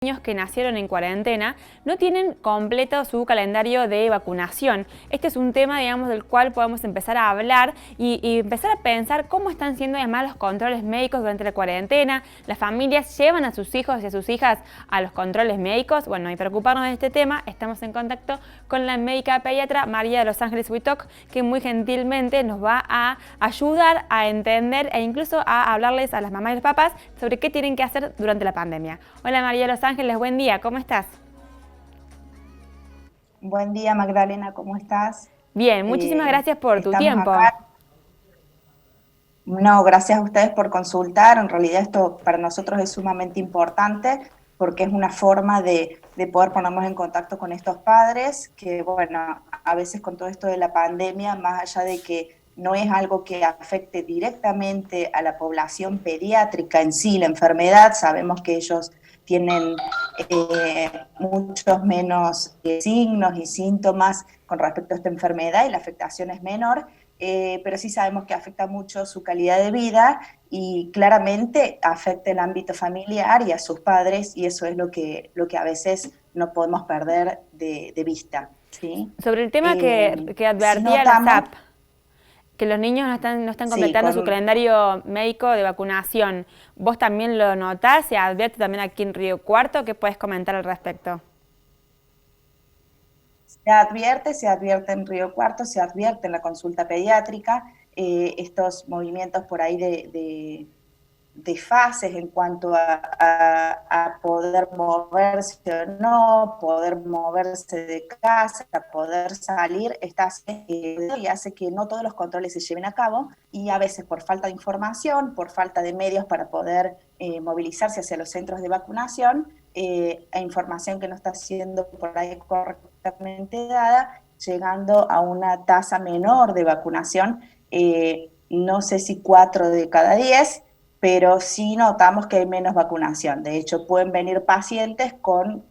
Niños que nacieron en cuarentena no tienen completo su calendario de vacunación. Este es un tema, digamos, del cual podemos empezar a hablar y empezar a pensar cómo están siendo además los controles médicos durante la cuarentena. Las familias llevan a sus hijos y a sus hijas a los controles médicos. Bueno, y preocuparnos de este tema, estamos en contacto con la médica pediatra María de los Ángeles Huitoc, que muy gentilmente nos va a ayudar a entender e incluso a hablarles a las mamás y los papás sobre qué tienen que hacer durante la pandemia. Hola María de los Ángeles, buen día, ¿cómo estás? Buen día, Magdalena, ¿cómo estás? Bien, muchísimas gracias por tu Estamos tiempo. acá. No, gracias a ustedes por consultar. En realidad esto para nosotros es sumamente importante porque es una forma de poder ponernos en contacto con estos padres que, bueno, a veces con todo esto de la pandemia, más allá de que no es algo que afecte directamente a la población pediátrica en sí, la enfermedad, sabemos que ellos tienen muchos menos signos y síntomas con respecto a esta enfermedad y la afectación es menor, pero sí sabemos que afecta mucho su calidad de vida y claramente afecta el ámbito familiar y a sus padres, y eso es lo que a veces no podemos perder de vista, ¿sí? Sobre el tema que Si advertía la notamos, SAP, que los niños no están sí, completando su calendario médico de vacunación, ¿vos también lo notás? ¿Se advierte también aquí en Río Cuarto? ¿Qué puedes comentar al respecto? se advierte en Río Cuarto, se advierte en la consulta pediátrica, estos movimientos por ahí de fases en cuanto a poder moverse o no, poder moverse de casa, poder salir, y hace que no todos los controles se lleven a cabo y a veces por falta de información, por falta de medios para poder movilizarse hacia los centros de vacunación, e información que no está siendo por ahí correctamente dada, llegando a una tasa menor de vacunación, no sé si 4 de cada 10, pero sí notamos que hay menos vacunación. De hecho, pueden venir pacientes con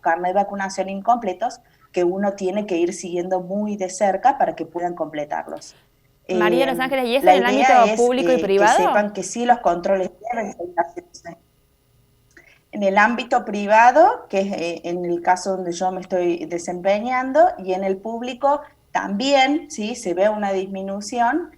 carnet de vacunación incompletos que uno tiene que ir siguiendo muy de cerca para que puedan completarlos. María de Eh, los Ángeles, ¿y eso la en el idea ámbito es público y que privado? sepan que sí los controles deben seguir en el ámbito privado, que es en el caso donde yo me estoy desempeñando, y en el público también, ¿sí? Se ve una disminución,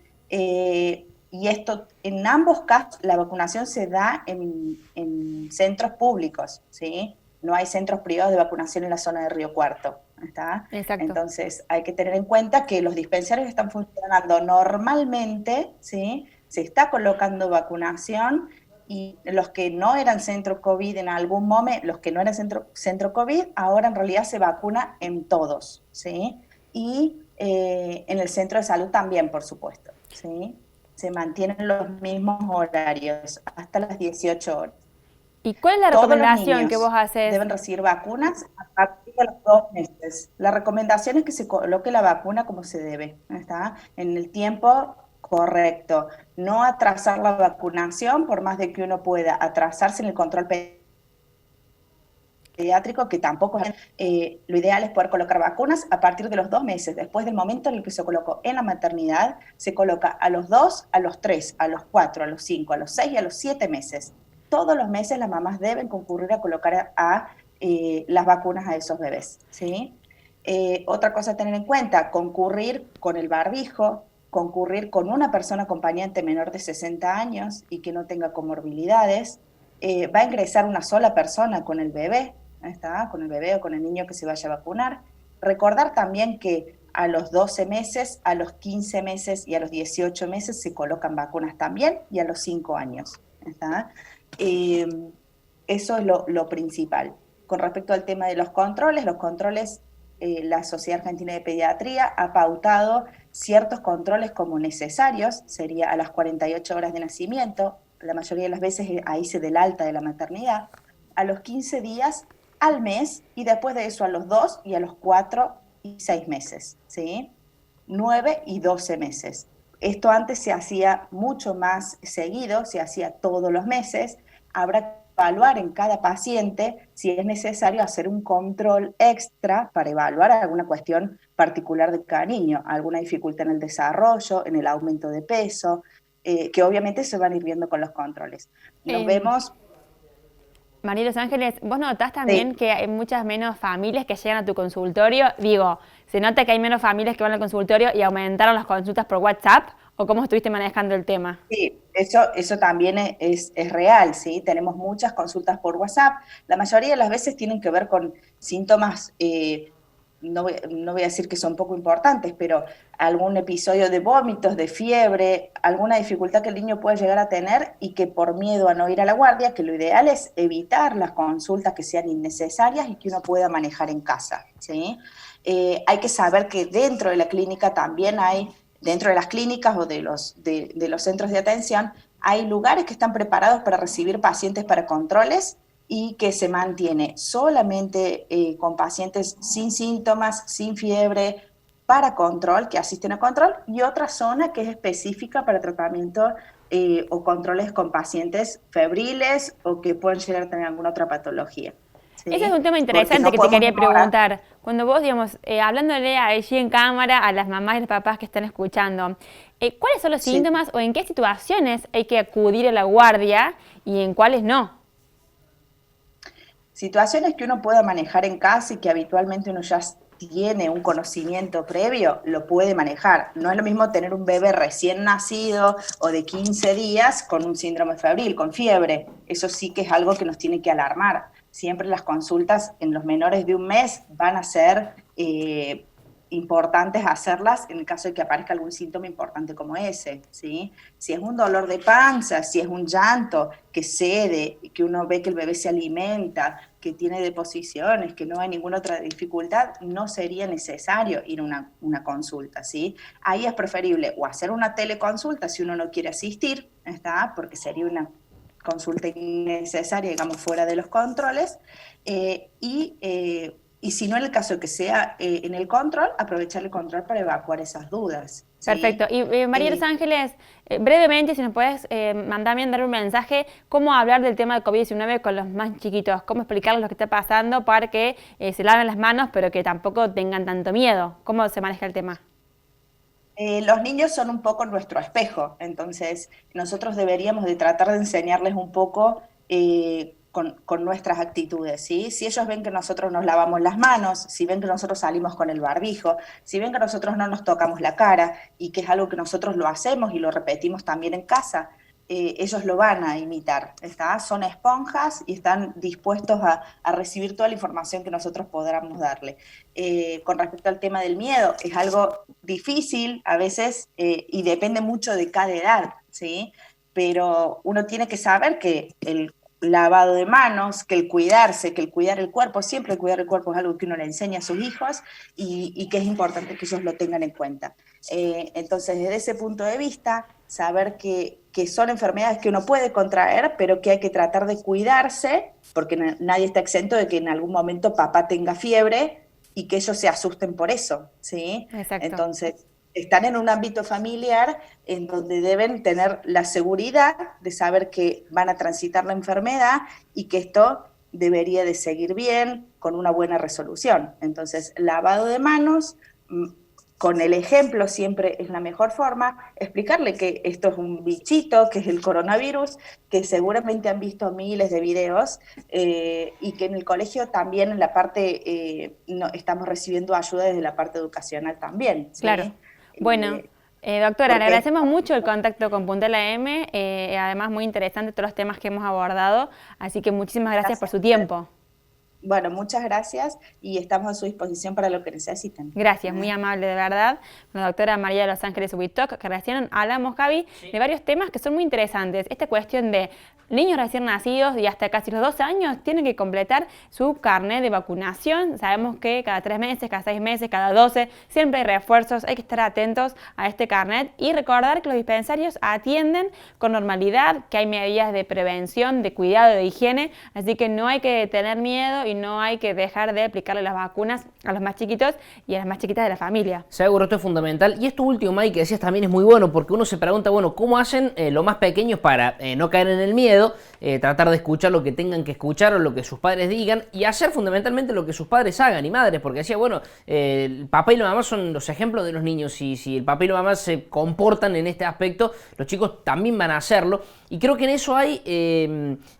y esto, en ambos casos, la vacunación se da en centros públicos, ¿sí? No hay centros privados de vacunación en la zona de Río Cuarto, ¿está? Exacto. Entonces, hay que tener en cuenta que los dispensarios están funcionando normalmente, ¿sí? Se está colocando vacunación, y los que no eran centro COVID en algún momento, los que no eran centro COVID, ahora en realidad se vacuna en todos, ¿sí? Y en el centro de salud también, por supuesto, ¿sí? Se mantienen los mismos horarios hasta las 18 horas. ¿Y cuál es la Todos los recomendación que vos niños haces? deben recibir vacunas a partir de los 2 meses. La recomendación es que se coloque la vacuna como se debe, ¿está? En el tiempo correcto. No atrasar la vacunación, por más de que uno pueda atrasarse en el control pediátrico, que tampoco es, lo ideal es poder colocar vacunas a partir de los 2 meses. Después del momento en el que se colocó en la maternidad, se coloca a los 2, a los 3, a los 4, a los 5, a los 6 y a los 7 meses. Todos los meses las mamás deben concurrir a colocar las vacunas a esos bebés, ¿sí? Otra cosa a tener en cuenta, concurrir con el barbijo, concurrir con una persona acompañante menor de 60 años y que no tenga comorbilidades. Va a ingresar una sola persona con el bebé, ¿está? Con el bebé o con el niño que se vaya a vacunar. Recordar también que a los 12 meses, a los 15 meses y a los 18 meses se colocan vacunas también, y a los 5 años, ¿está? Eh, Eso es lo principal. Con respecto al tema de los controles, la Sociedad Argentina de Pediatría ha pautado ciertos controles como necesarios, sería a las 48 horas de nacimiento, la mayoría de las veces ahí se da el alta de la maternidad, a los 15 días, al mes, y después de eso a los 2 y a los 4 y 6 meses, ¿sí? 9 y 12 meses. Esto antes se hacía mucho más seguido, se hacía todos los meses. Habrá que evaluar en cada paciente si es necesario hacer un control extra para evaluar alguna cuestión particular de cada niño, alguna dificultad en el desarrollo, en el aumento de peso, que obviamente se van a ir viendo con los controles. Nos Em, vemos María Los Ángeles, ¿vos notás también Sí. que hay muchas menos familias que llegan a tu consultorio? Digo, ¿se nota que hay menos familias que van al consultorio y aumentaron las consultas por WhatsApp? ¿O cómo estuviste manejando el tema? Sí, eso también es real, ¿sí? Tenemos muchas consultas por WhatsApp. La mayoría de las veces tienen que ver con síntomas, no voy a decir que son poco importantes, pero algún episodio de vómitos, de fiebre, alguna dificultad que el niño puede llegar a tener y que por miedo a no ir a la guardia, que lo ideal es evitar las consultas que sean innecesarias y que uno pueda manejar en casa, ¿sí? Hay que saber que dentro de la clínica también hay dentro de las clínicas o de los centros de atención, hay lugares que están preparados para recibir pacientes para controles y que se mantiene solamente con pacientes sin síntomas, sin fiebre, para control, que asisten a control, y otra zona que es específica para tratamiento o controles con pacientes febriles o que pueden llegar a tener alguna otra patología. Ese es ¿Sí? un tema Porque interesante no que te podemos quería ignorar. preguntar. Cuando vos, digamos, hablándole allí en cámara a las mamás y los papás que están escuchando, ¿cuáles son los Sí. síntomas o en qué situaciones hay que acudir a la guardia y en cuáles no? Situaciones que uno pueda manejar en casa y que habitualmente uno ya tiene un conocimiento previo, lo puede manejar. No es lo mismo tener un bebé recién nacido o de 15 días con un síndrome febril, con fiebre. Eso sí que es algo que nos tiene que alarmar. Siempre las consultas en los menores de un mes van a ser importantes hacerlas en el caso de que aparezca algún síntoma importante como ese, ¿sí? Si es un dolor de panza, si es un llanto que cede, que uno ve que el bebé se alimenta, que tiene deposiciones, que no hay ninguna otra dificultad, no sería necesario ir a una consulta, ¿sí? Ahí es preferible o hacer una teleconsulta si uno no quiere asistir, ¿está? Porque sería una consulta innecesaria, digamos, fuera de los controles, y si no, en el caso de que sea en el control, aprovechar el control para evacuar esas dudas. ¿Sí? Perfecto. Y María Los Ángeles, brevemente, si nos puedes mandar un mensaje, cómo hablar del tema de COVID-19 con los más chiquitos, cómo explicarles lo que está pasando para que se laven las manos, pero que tampoco tengan tanto miedo. ¿Cómo se maneja el tema? Los niños son un poco nuestro espejo, entonces nosotros deberíamos de tratar de enseñarles un poco con nuestras actitudes, ¿sí? Si ellos ven que nosotros nos lavamos las manos, si ven que nosotros salimos con el barbijo, si ven que nosotros no nos tocamos la cara y que es algo que nosotros lo hacemos y lo repetimos también en casa, ellos lo van a imitar, ¿está? Son esponjas y están dispuestos a recibir toda la información que nosotros podamos darle. Con respecto al tema del miedo, es algo difícil a veces y depende mucho de cada edad, ¿sí? Pero uno tiene que saber que el lavado de manos, que el cuidarse, que el cuidar el cuerpo, siempre el cuidar el cuerpo es algo que uno le enseña a sus hijos y que es importante que ellos lo tengan en cuenta. Entonces, desde ese punto de vista, saber que son enfermedades que uno puede contraer, pero que hay que tratar de cuidarse, porque nadie está exento de que en algún momento papá tenga fiebre y que ellos se asusten por eso, ¿sí? Exacto. Entonces, están en un ámbito familiar en donde deben tener la seguridad de saber que van a transitar la enfermedad y que esto debería de seguir bien con una buena resolución. Entonces, lavado de manos, con el ejemplo siempre es la mejor forma, explicarle que esto es un bichito, que es el coronavirus, que seguramente han visto miles de videos y que en el colegio también en la parte, estamos recibiendo ayuda desde la parte educacional también, ¿sí? Claro. Bueno, doctora, le porque agradecemos mucho el contacto con Puntel AM, además muy interesante todos los temas que hemos abordado, así que muchísimas gracias por su tiempo. Bueno, muchas gracias y estamos a su disposición para lo que necesiten. Gracias, muy amable de verdad. La doctora María de Los Ángeles Huitok, que recién hablamos, Javi, de varios temas que son muy interesantes. Esta cuestión de niños recién nacidos y hasta casi los 2 años tienen que completar su carnet de vacunación. Sabemos que cada 3 meses, cada 6 meses, cada 12, siempre hay refuerzos, hay que estar atentos a este carnet y recordar que los dispensarios atienden con normalidad, que hay medidas de prevención, de cuidado, de higiene, así que no hay que tener miedo y no hay que dejar de aplicarle las vacunas a los más chiquitos y a las más chiquitas de la familia. Seguro, esto es fundamental. Y esto último, Mike, que decías también es muy bueno, porque uno se pregunta, bueno, ¿cómo hacen los más pequeños para no caer en el miedo? puedo, tratar de escuchar lo que tengan que escuchar o lo que sus padres digan y hacer fundamentalmente lo que sus padres hagan y madres, porque decía, bueno, el papá y la mamá son los ejemplos de los niños y si el papá y la mamá se comportan en este aspecto, los chicos también van a hacerlo. Y creo que en eso hay,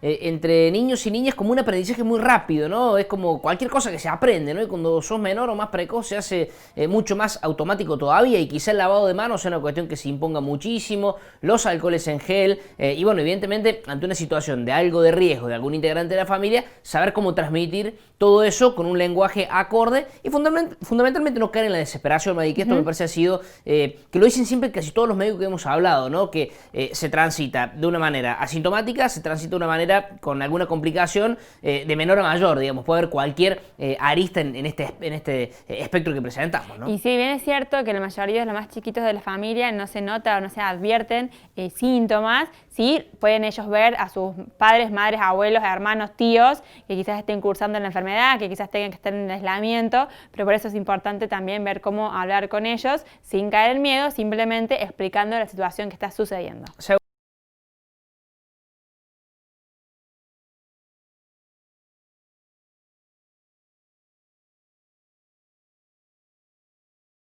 entre niños y niñas, como un aprendizaje muy rápido, ¿no? Es como cualquier cosa que se aprende, ¿no? Y cuando sos menor o más precoz se hace mucho más automático todavía y quizá el lavado de manos sea una cuestión que se imponga muchísimo, los alcoholes en gel, y bueno, evidentemente, ante una situación de algo de riesgo de algún integrante de la familia, saber cómo transmitir todo eso con un lenguaje acorde y fundamentalmente no caer en la desesperación, Madi, que esto me parece ha sido, que lo dicen siempre casi todos los médicos que hemos hablado, ¿no? Que se transita de una manera asintomática, se transita de una manera con alguna complicación de menor a mayor, digamos, puede haber cualquier arista en este espectro que presentamos, ¿no? Y si bien es cierto que la mayoría de los más chiquitos de la familia no se nota o no se advierten síntomas, sí pueden ellos ver a sus padres, madres, abuelos, hermanos, tíos que quizás estén cursando en la enfermedad, que quizás tengan que estar en aislamiento, pero por eso es importante también ver cómo hablar con ellos sin caer en miedo, simplemente explicando la situación que está sucediendo.